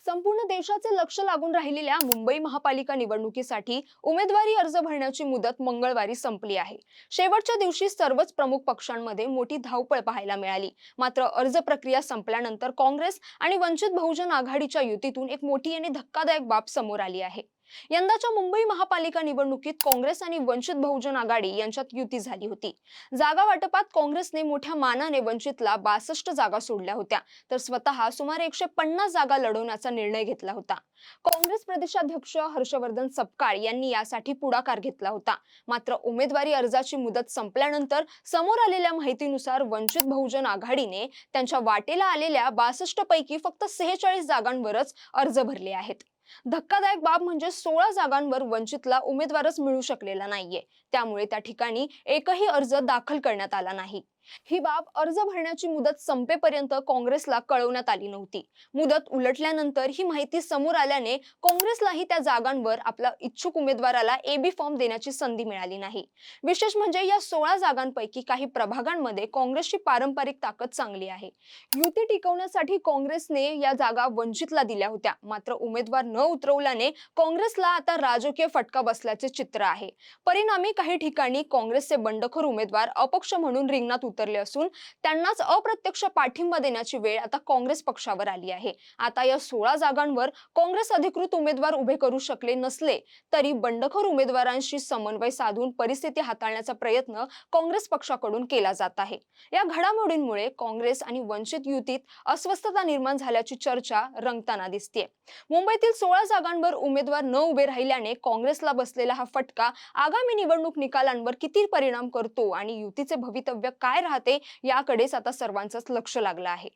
संपूर्ण देशाचे लक्ष लागून राहिलेल्या मुंबई महापालिका निवडणुकीसाठी उमेदवारी अर्ज भरण्याची मुदत मंगळवारी संपली आहे। शेवटच्या दिवशी सर्वच प्रमुख पक्षांमध्ये मोठी धावपळ पाहायला मिळाली। मात्र अर्ज प्रक्रिया संपल्यानंतर काँग्रेस आणि वंचित बहुजन आघाडीच्या युतीतून एक मोठी आणि धक्कादायक बाब समोर आली आहे। यंदाच्या मुंबई महापालिका निवडणुकीत काँग्रेस आणि वंचित बहुजन आघाडी यांच्यात युती झाली होती। जागा वाटपात काँग्रेसने मोठ्या मानाने वंचितला 62 जागा सोडल्या होत्या, तर स्वतः सुमारे 150 जागा लढवण्याचा निर्णय घेतला होता। काँग्रेस प्रदेशाध्यक्ष हर्षवर्धन सपकाळ यांनी यासाठी पुढाकार घेतला होता। मात्र उमेदवारी अर्जाची मुदत संपल्यानंतर समोर आलेल्या माहितीनुसार वंचित बहुजन आघाडीने त्यांच्या वाटेला आलेल्या 62 पैकी फक्त 46 जागांवरच अर्ज भरले आहेत। धक्कादायक बाब म्हणजे 16 जागांवर वंचितला उमेदवारच मिळू शकलेला नाहीये। त्यामुळे त्या ठिकाणी एकही अर्ज दाखल करण्यात आला नाही। ही बाब अर्ज भरण्याची मुदत संपेपर्यंत काँग्रेसला कळवण्यात आली नव्हती। मुदत उलटल्यानंतर ही माहिती समोर आल्याने काँग्रेसलाही त्या जागांवर आपला इच्छुक उमेदवाराला एबी फॉर्म देण्याची संधी मिळाली नाही। विशेष म्हणजे या 16 जागांपैकी काही प्रभागांमध्ये काँग्रेसची पारंपरिक ताकद चांगली आहे। युती टिकवण्यासाठी काँग्रेसने या जागा वंचितला दिल्या होत्या। मात्र उमेदवार न उतरवल्याने काँग्रेसला आता राजकीय फटका बसल्याचे चित्र आहे। परिणामी काही ठिकाणी काँग्रेसचे बंडखोर उमेदवार अपक्ष म्हणून रिंगणात उतरले असून त्यांनाच अप्रत्यक्ष पाठिंबा देण्याची वेळ आता काँग्रेस पक्षावर आली आहे। आता या 16 जागांवर काँग्रेस अधिकृत उमेदवार उभे करू शकले नसले तरी बंडखोर उमेदवारांशी समन्वय साधून परिस्थिती हाताळण्याचा प्रयत्न काँग्रेस पक्षाकडून केला जात आहे। या घडामोडींमुळे काँग्रेस आणि वंचित युतीत अस्वस्थता निर्माण झाल्याची चर्चा रंगताना दिसते। मुंबईतील 16 जागांवर उमेदवार न उभे राहिल्याने काँग्रेसला बसलेला हा फटका आगामी निवडणूक निकालांवर किती परिणाम करतो आणि युतीचे भवितव्य काय राहते याकडेच आता सर्वांचंच लक्ष लागलं आहे।